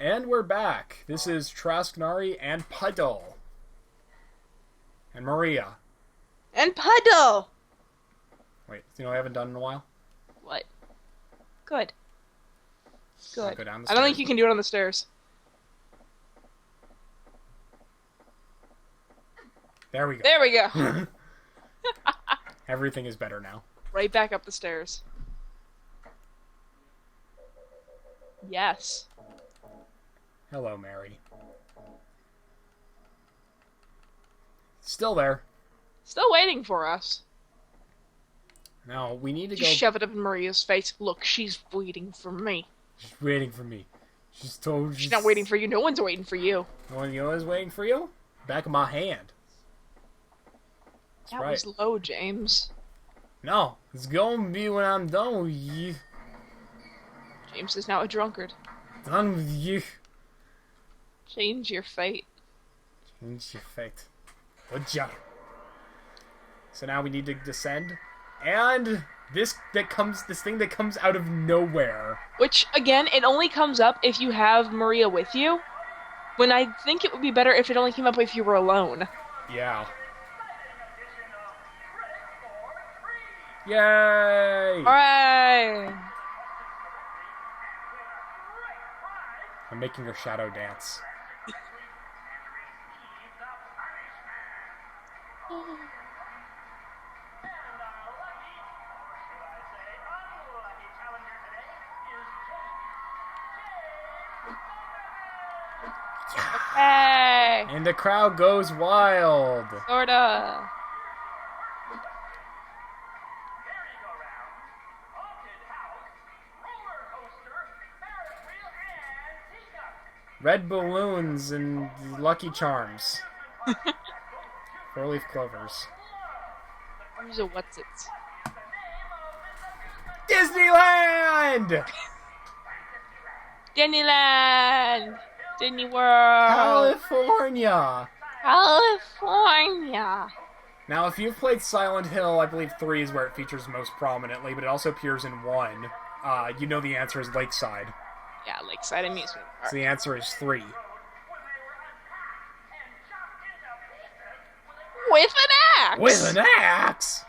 And we're back. This is Trasknari and Puddle. And Maria. And Puddle! Wait, you know what I haven't done in a while? What? Good. I'll go down the I don't think you can do it on the stairs. There we go. There we go. Everything is better now. Right back up the stairs. Yes. Hello, Mary. Still there. Still waiting for us. Now, we need to Just go... shove it up in Maria's face. Look, she's waiting for me. She's waiting for me. She's not waiting for you. No one's waiting for you. No one is waiting for you? Back of my hand. That's that right. was low, James. No, it's gonna be when I'm done with you. James is now a drunkard. Done with you. Change your fate. Change your fate. Good job. So now we need to descend. And this thing that comes out of nowhere. Which, again, it only comes up if you have Maria with you. When I think it would be better if it only came up if you were alone. Yeah. Yay! Hooray! I'm making her shadow dance. Hey! And the crowd goes wild. Sorta. Red balloons and Lucky Charms. 4-leaf clovers. Who's a what's-its? Disneyland! Disneyland! Disney World! California! California! Now, if you've played Silent Hill, I believe 3 is where it features most prominently, but it also appears in 1. You know the answer is Lakeside. Yeah, Lakeside Amusement Park. So the answer is 3. With an axe! With an axe!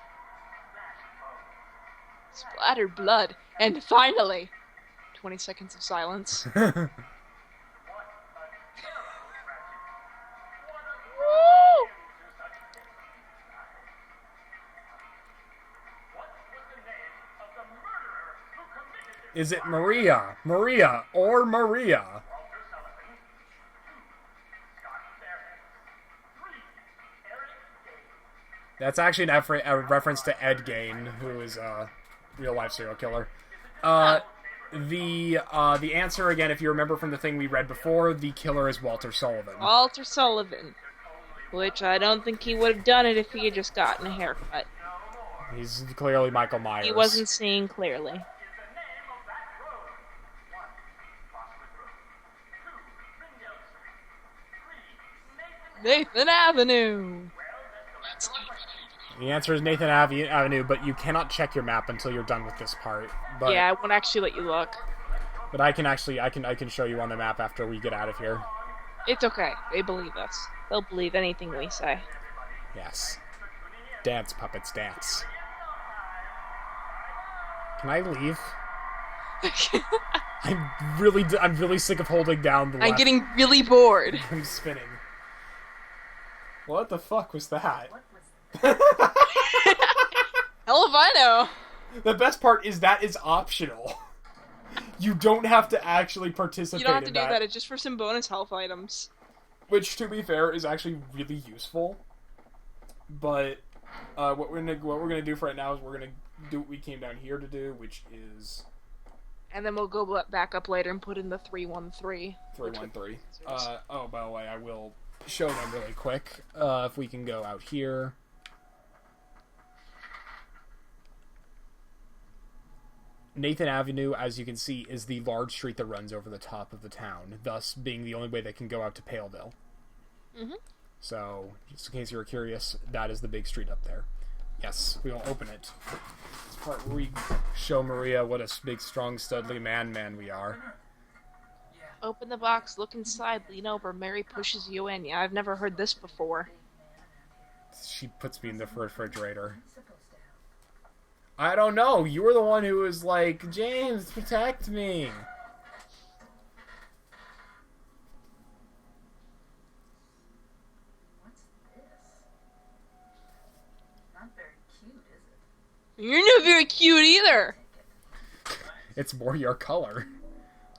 Splattered blood. And finally, 20 seconds of silence. Woo! Is it Maria? Maria or Maria? That's actually a reference to Ed Gein, who is a real-life serial killer. The answer, again, if you remember from the thing we read before, the killer is Walter Sullivan. Walter Sullivan. Which I don't think he would have done it if he had just gotten a haircut. He's clearly Michael Myers. He wasn't seeing clearly. Nathan Avenue! The answer is Nathan Avenue, but you cannot check your map until you're done with this part. But, yeah, I won't actually let you look. But I can show you on the map after we get out of here. It's okay. They believe us. They'll believe anything we say. Yes. Dance, puppets, dance. Can I leave? I'm really sick of holding down the left. I'm getting really bored. I'm spinning. What the fuck was that? Hell if I know. The best part is that is optional. You don't have to actually participate in that. You don't have to do that. It's just for some bonus health items. Which, to be fair, is actually really useful. But what we're gonna do for right now is we're gonna do what we came down here to do, which is. And then we'll go back up later and put in the 313. 313. Oh, by the way, I will show them really quick. If we can go out here. Nathan Avenue, as you can see, is the large street that runs over the top of the town, thus being the only way they can go out to Paleville. Mm-hmm. So, just in case you were curious, that is the big street up there. Yes, we will open it. This part where we show Maria what a big, strong, studly man we are. Yeah, Open the box, look inside, lean over, Mary pushes you in. Yeah, I've never heard this before. She puts me in the refrigerator. I don't know. You were the one who was like, James, protect me. What's this? Not very cute, is it? You're not very cute either. It's more your color.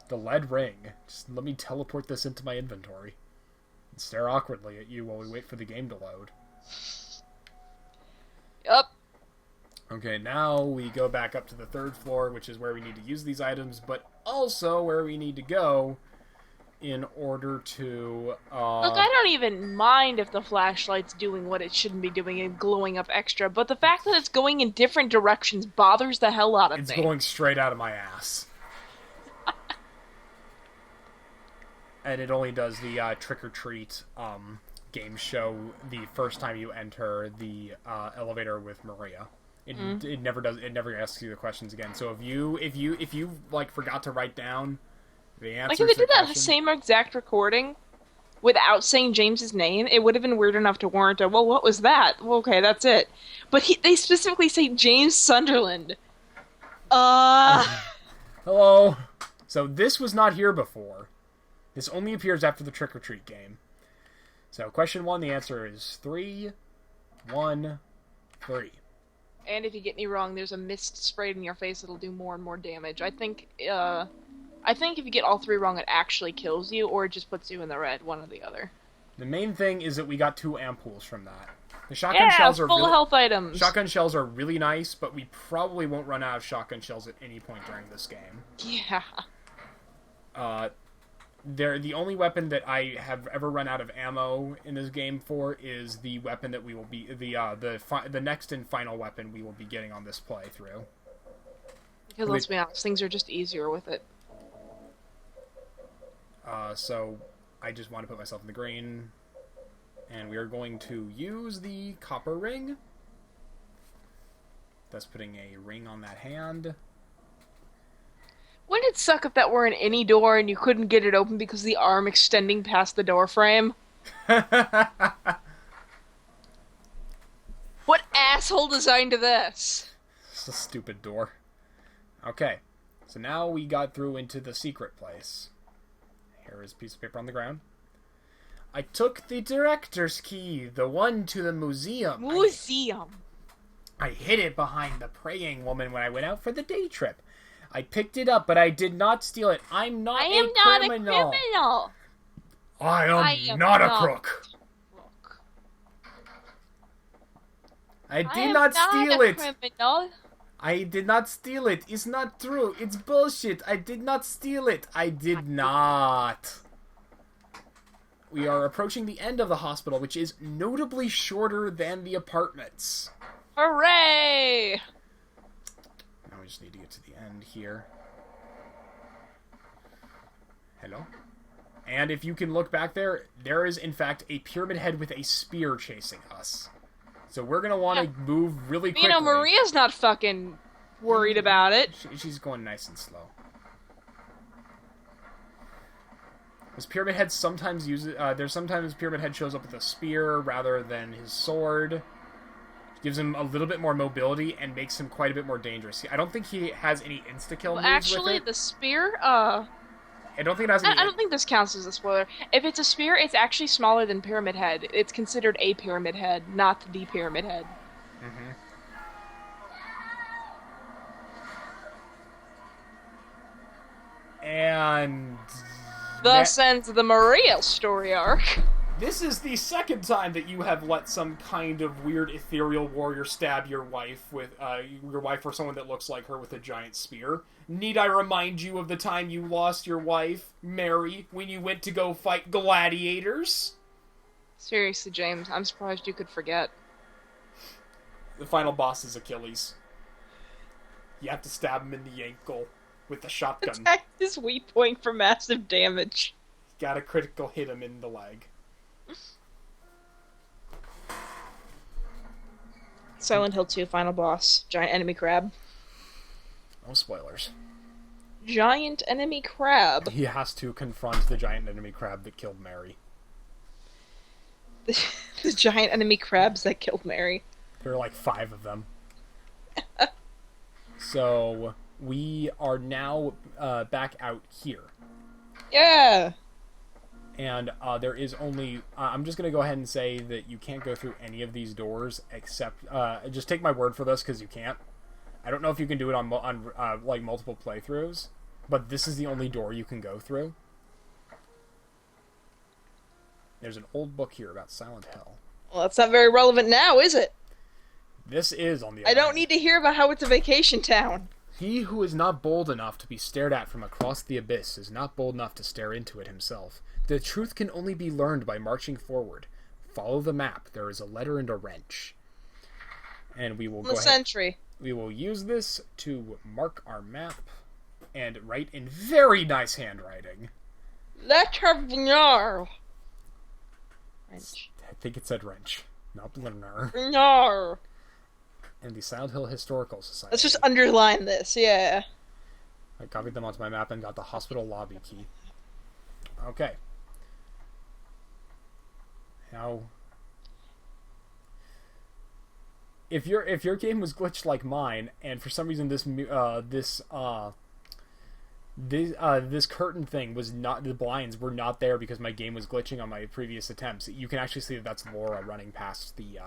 The lead ring. Just let me teleport this into my inventory. And stare awkwardly at you while we wait for the game to load. Yup. Okay, now we go back up to the 3rd floor, which is where we need to use these items, but also where we need to go in order to... Look, I don't even mind if the flashlight's doing what it shouldn't be doing and glowing up extra, but the fact that it's going in different directions bothers the hell out of me. It's going straight out of my ass. And it only does the trick-or-treat game show the first time you enter the elevator with Maria. It never does. It never asks you the questions again. So if you like forgot to write down the answer, like if it did that same exact recording without saying James's name, it would have been weird enough to warrant a, well, what was that? Well, okay, that's it. But they specifically say James Sunderland. Hello. So this was not here before. This only appears after the Trick or Treat game. So question 1, the answer is 3, 1, 3. And if you get me wrong, there's a mist sprayed in your face that'll do more and more damage. I think if you get all 3 wrong, it actually kills you, or it just puts you in the red, one or the other. The main thing is that we got 2 ampoules from that. The shotgun shells are full health items. Shotgun shells are really nice, but we probably won't run out of shotgun shells at any point during this game. Yeah. They're the only weapon that I have ever run out of ammo in this game for is the weapon that we will be the next and final weapon we will be getting on this playthrough. Because let's be honest, things are just easier with it. So I just want to put myself in the green, and we are going to use the copper ring. Thus putting a ring on that hand. Wouldn't it suck if that were in any door and you couldn't get it open because of the arm extending past the door frame? What asshole designed this? It's a stupid door. Okay, so now we got through into the secret place. Here is a piece of paper on the ground. I took the director's key, the one to the museum. I hid it behind the praying woman when I went out for the day trip. I picked it up, but I did not steal it. I am not a criminal. I am not a crook. I did not steal it. Criminal. I did not steal it. It's not true. It's bullshit. I did not steal it. I did not. We are approaching the end of the hospital, which is notably shorter than the apartments. Hooray! Now we just need to get to the end here. Hello? And if you can look back there, there is in fact a pyramid head with a spear chasing us. So we're going to want to move really quickly. You know, Maria's not fucking worried about it. She's going nice and slow. This pyramid head sometimes uses... there's sometimes pyramid head shows up with a spear rather than his sword. Gives him a little bit more mobility and makes him quite a bit more dangerous. I don't think he has any insta-kill moves actually, with it. the spear, I don't think it has any... I don't think this counts as a spoiler. If it's a spear, it's actually smaller than Pyramid Head. It's considered a Pyramid Head, not the Pyramid Head. Mm-hmm. And... Thus ends the Maria story arc. This is the second time that you have let some kind of weird ethereal warrior stab your wife with, your wife or someone that looks like her with a giant spear. Need I remind you of the time you lost your wife, Mary, when you went to go fight gladiators? Seriously, James, I'm surprised you could forget. The final boss is Achilles. You have to stab him in the ankle with the shotgun. Attack his weak point for massive damage. You gotta critical hit him in the leg. Silent Hill 2 final boss, giant enemy crab. No spoilers. giant enemy crab. He has to confront the giant enemy crab that killed Mary. The giant enemy crabs that killed Mary. There are like 5 of them. So, we are now back out here. Yeah! And there is only... I'm just going to go ahead and say that you can't go through any of these doors except... just take my word for this, because you can't. I don't know if you can do it on like multiple playthroughs, but this is the only door you can go through. There's an old book here about Silent Hill. Well, that's not very relevant now, is it? This is on the... I don't need to hear about how it's a vacation town. He who is not bold enough to be stared at from across the abyss is not bold enough to stare into it himself. The truth can only be learned by marching forward. Follow the map. There is a letter and a wrench. And we will go ahead. Sentry. We will use this to mark our map and write in very nice handwriting. Letter Vnar. Wrench. I think it said wrench, not learner. Vnar. And the Silent Hill Historical Society. Let's just underline this, yeah. I copied them onto my map and got the hospital lobby key. Okay. Now, if your game was glitched like mine, and for some reason this curtain thing was not, the blinds were not there because my game was glitching on my previous attempts, you can actually see that that's Laura running past the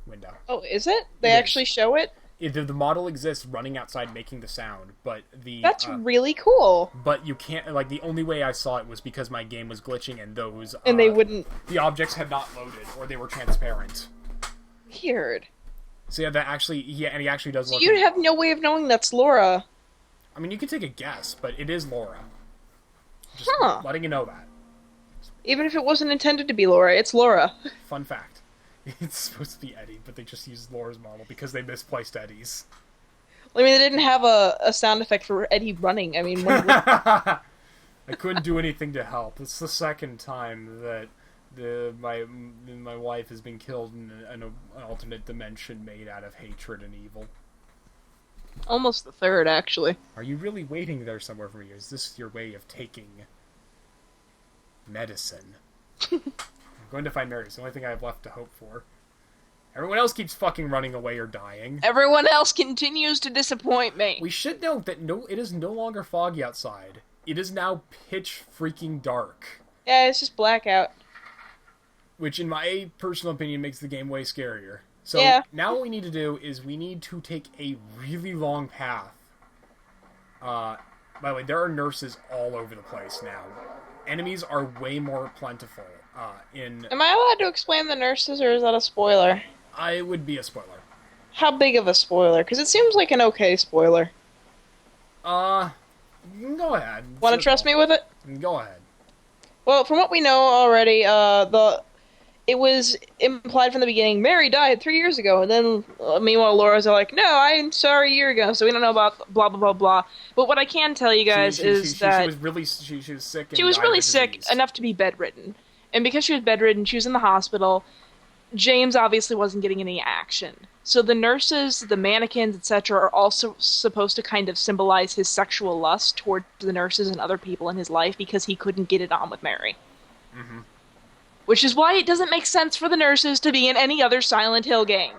window. Oh, is it? They actually show it? The model exists running outside making the sound, but That's really cool. But you can't, like, the only way I saw it was because my game was glitching and those... And they wouldn't... The objects had not loaded, or they were transparent. Weird. So yeah, that actually... Yeah, and he actually does look... So you'd have no way of knowing that's Laura. I mean, you can take a guess, but it is Laura. Just letting you know that. Even if it wasn't intended to be Laura, it's Laura. Fun fact. It's supposed to be Eddie, but they just used Laura's model because they misplaced Eddie's. I mean, they didn't have a sound effect for Eddie running. I mean, I couldn't do anything to help. It's the second time that my wife has been killed in an alternate dimension made out of hatred and evil. Almost the third, actually. Are you really waiting there somewhere for me? Is this your way of taking medicine? I'm going to find Mary. It's the only thing I have left to hope for. Everyone else keeps fucking running away or dying. Everyone else continues to disappoint me. We should note that it is no longer foggy outside. It is now pitch freaking dark. Yeah, it's just blackout. Which, in my personal opinion, makes the game way scarier. So, now what we need to do is we need to take a really long path. By the way, there are nurses all over the place now. Enemies are way more plentiful. Am I allowed to explain the nurses, or is that a spoiler? It would be a spoiler. How big of a spoiler? Because it seems like an okay spoiler. Go ahead. Want to trust me with it? Go ahead. Well, from what we know already, it was implied from the beginning, Mary died 3 years ago, and then, meanwhile, Laura's like, no, I'm sorry, a year ago, so we don't know about blah, blah, blah, blah. But what I can tell you guys is that... She was sick and she was died really of sick disease. enough to be bedridden. And because she was bedridden, she was in the hospital, James obviously wasn't getting any action. So the nurses, the mannequins, etc. are also supposed to kind of symbolize his sexual lust toward the nurses and other people in his life because he couldn't get it on with Mary. Mm-hmm. Which is why it doesn't make sense for the nurses to be in any other Silent Hill game.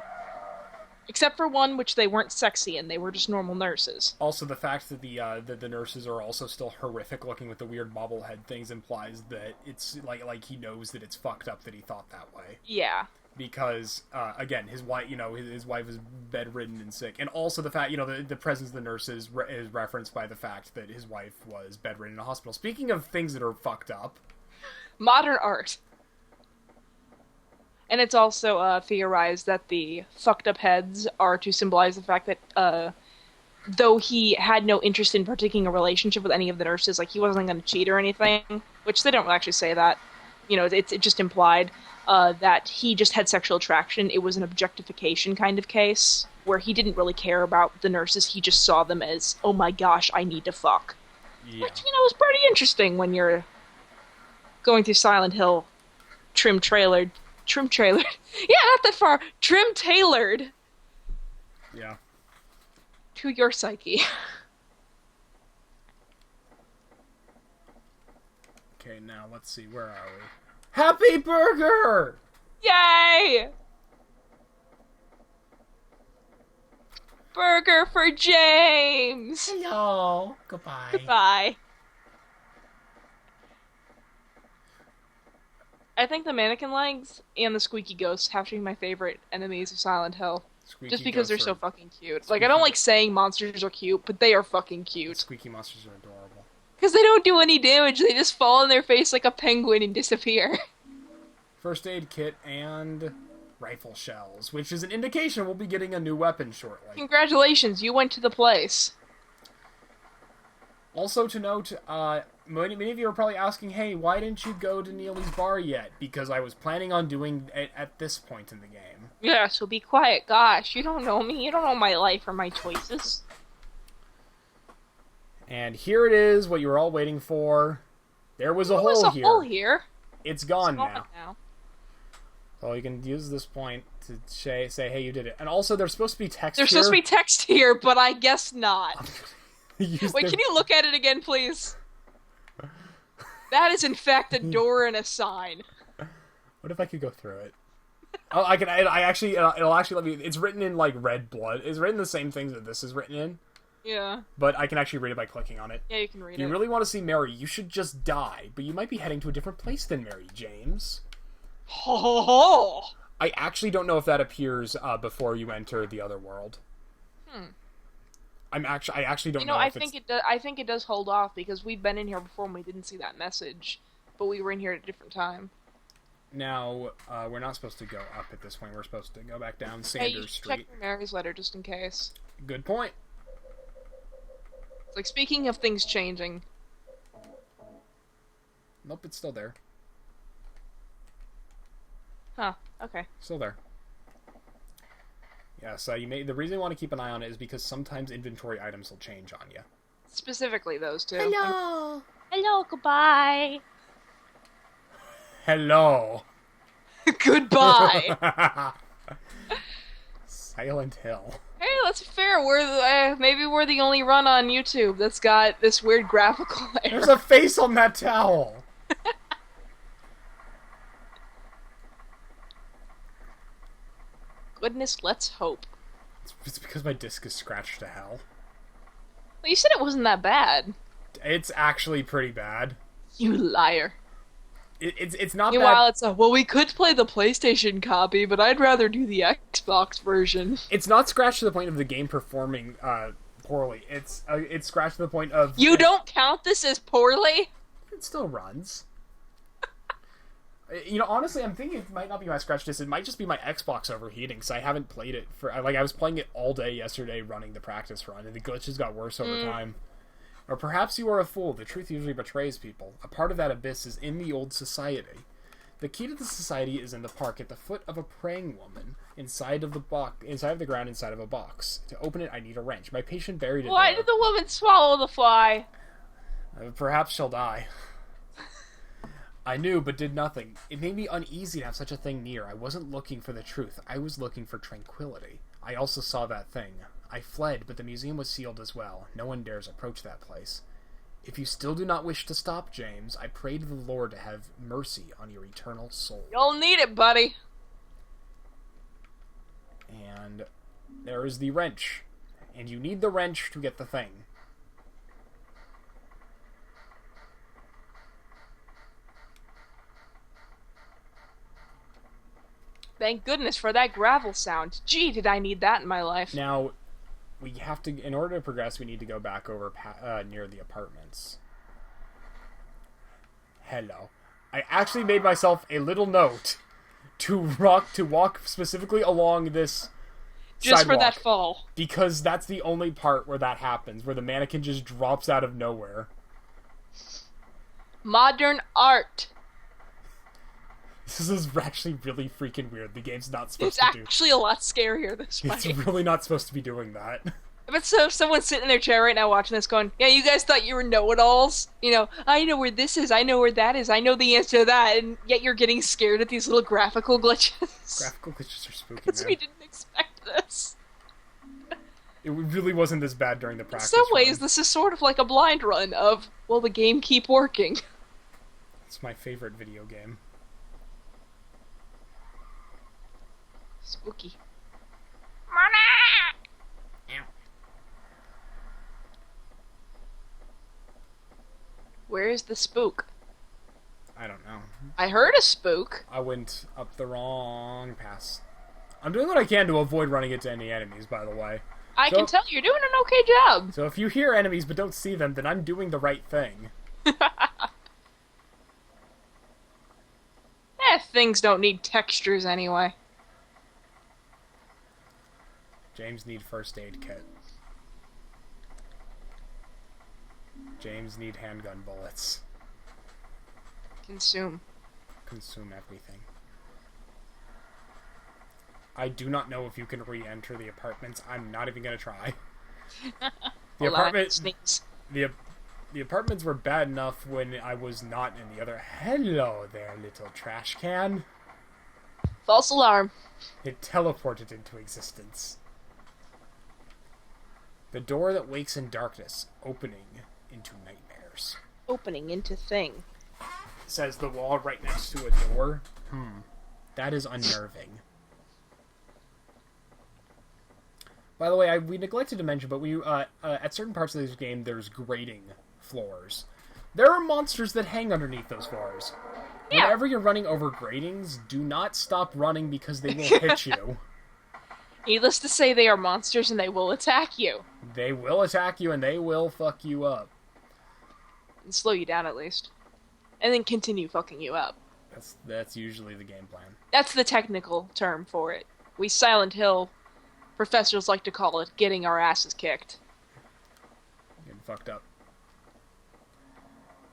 Except for one which they weren't sexy in, they were just normal nurses. Also, the fact that the nurses are also still horrific looking with the weird bobblehead things implies that it's like he knows that it's fucked up that he thought that way. Yeah. Because, again, his wife, his wife is bedridden and sick. And also the fact, the presence of the nurses is referenced by the fact that his wife was bedridden in a hospital. Speaking of things that are fucked up. Modern art. And it's also theorized that the fucked up heads are to symbolize the fact that though he had no interest in partaking a relationship with any of the nurses, like he wasn't going to cheat or anything, which they don't actually say that. It's just implied that he just had sexual attraction. It was an objectification kind of case where he didn't really care about the nurses. He just saw them as, oh my gosh, I need to fuck. Yeah. Which, is pretty interesting when you're going through Silent Hill trim-trailered. Yeah, not that far. Trim-tailored. Yeah. To your psyche. Okay, now let's see. Where are we? Happy Burger! Yay! Burger for James! Hello. Goodbye. Goodbye. I think the mannequin legs and the squeaky ghosts have to be my favorite enemies of Silent Hill. Squeaky Just because they're ghosts so are- fucking cute. Like, I don't like saying monsters are cute, but they are fucking cute. Squeaky monsters are adorable. Because they don't do any damage, they just fall on their face like a penguin and disappear. First aid kit and rifle shells, which is an indication we'll be getting a new weapon shortly. Congratulations, you went to the place. Also to note, many of you are probably asking, hey, why didn't you go to Neely's bar yet? Because I was planning on doing it at this point in the game. Yeah, so be quiet. Gosh, you don't know me. You don't know my life or my choices. And here it is, what you were all waiting for. There was a There hole was a here. hole here. It's gone It's gone now. now. So you can use this point to say, hey, you did it. And also, there's supposed to be text There's here. supposed to be text here, but I guess not. Use Wait, their- can you look at it again, please? That is, in fact, a door and a sign. What if I could go through it? Oh, I can. I actually. It'll actually let me. It's written in like red blood. It's written the same things that this is written in, Yeah. but I can actually read it by clicking on it. Yeah, you can read If you it. really want to see Mary, you should just die. But you might be heading to a different place than Mary, James. Ho ho ho! I actually don't know if that appears before you enter the other world. I actually don't You know, know. I If think it's... I think it does hold off because we've been in here before and we didn't see that message, but we were in here at a different time. Now, we're not supposed to go up at this point. We're supposed to go back down Hey, Sanders you should Street. check your Mary's letter just in case. Good point. It's like, speaking of things changing, Nope, it's still there. huh? Okay. Still there. Yes, the reason you want to keep an eye on it is because sometimes inventory items will change on you. Specifically those two. Hello. Hello. Goodbye. Hello. Goodbye. Silent Hill. Hey, that's fair. Maybe we're the only run on YouTube that's got this weird graphical error. There's a face on that towel. Goodness, let's hope. It's because my disc is scratched to hell. Well, you said it wasn't that bad. It's actually pretty bad. You liar. It's not Meanwhile, bad. it's well, we could play the PlayStation copy, but I'd rather do the Xbox version. It's not scratched to the point of the game performing poorly. It's scratched to the point of You don't count this as poorly? It still runs. You know, honestly, I'm thinking it might not be my scratch disc. It might just be my Xbox overheating, because I haven't played it for... I was playing it all day yesterday running the practice run, and the glitches got worse over time. Or perhaps you are a fool. The truth usually betrays people. A part of that abyss is in the old society. The key to the society is in the park at the foot of a praying woman, inside of the ground inside of a box. To open it, I need a wrench. My patient buried it Why there. did the woman swallow the fly? Perhaps she'll die. I knew, but did nothing. It made me uneasy to have such a thing near. I wasn't looking for the truth. I was looking for tranquility. I also saw that thing. I fled, but the museum was sealed as well. No one dares approach that place. If you still do not wish to stop, James, I pray to the Lord to have mercy on your eternal soul. You'll need it, buddy. And there is the wrench. And you need the wrench to get the thing. Thank goodness for that gravel sound. Gee, did I need that in my life. Now, we have to, in order to progress, we need to go back over near the apartments. Hello. I actually made myself a little note to walk specifically along this Just sidewalk, for that fall. because that's the only part where that happens, where the mannequin just drops out of nowhere. Modern art. This is actually really freaking weird. The game's not supposed It's to do. actually a lot scarier this way. It's really not supposed to be doing that. I bet so someone's sitting in their chair right now watching this going, yeah, you guys thought you were know-it-alls? You know, I know where this is, I know where that is, I know the answer to that, and yet you're getting scared at these little graphical glitches. Graphical glitches are spooky, Because man. we didn't expect this. It really wasn't this bad during the In practice some ways, run. this is sort of like a blind run of, will the game keep working? It's my favorite video game. Spooky. Where is the spook? I don't know. I heard a spook. I went up the wrong pass. I'm doing what I can to avoid running into any enemies, by the way. I can tell you're doing an okay job. So if you hear enemies but don't see them, then I'm doing the right thing. Things don't need textures anyway. James need first aid kit. James need handgun bullets. Consume. Consume everything. I do not know if you can re-enter the apartments. I'm not even gonna try. The apartments were bad enough when I was not in the other. Hello there, little trash can. False alarm. It teleported into existence. The door that wakes in darkness, opening into nightmares. Opening into thing. Says the wall right next to a door. That is unnerving. By the way, we neglected to mention, but we at certain parts of this game, there's grating floors. There are monsters that hang underneath those floors. Yeah. Whenever you're running over gratings, do not stop running because they will hit you. Needless to say, they are monsters and they will attack you. They will attack you and they will fuck you up. And slow you down at least. And then continue fucking you up. That's usually the game plan. That's the technical term for it. We Silent Hill professors like to call it getting our asses kicked. Getting fucked up.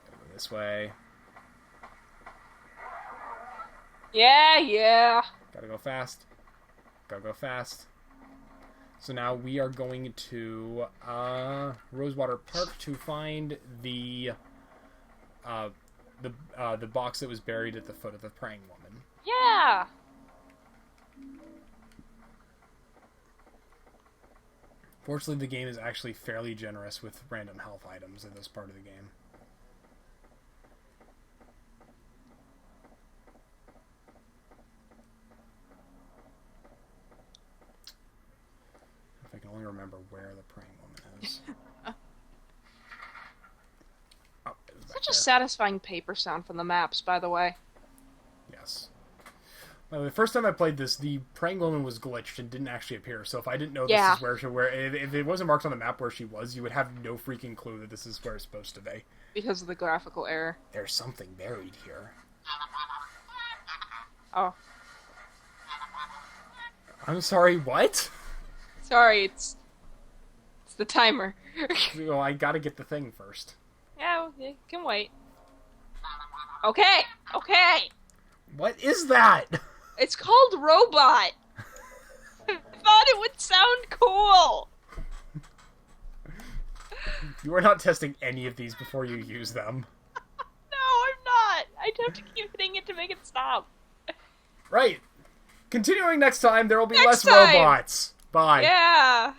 Gotta go this way. Yeah. Gotta go fast. Gotta go fast. So now we are going to Rosewater Park to find the box that was buried at the foot of the praying woman. Yeah. Fortunately, the game is actually fairly generous with random health items in this part of the game. If I can only remember where the praying woman is. Such a satisfying paper sound from the maps, by the way. Yes. By the way, the first time I played this, the praying woman was glitched and didn't actually appear. So if I didn't know this is where if it wasn't marked on the map where she was, you would have no freaking clue that this is where it's supposed to be. Because of the graphical error. There's something buried here. Oh. I'm sorry, what? Sorry, it's the timer. Well, I gotta get the thing first. Yeah, you can wait. Okay. What is that? It's called Robot. I thought it would sound cool. You are not testing any of these before you use them. No, I'm not. I have to keep hitting it to make it stop. Right. Continuing next time, there will be Next less time. robots. Bye. Yeah.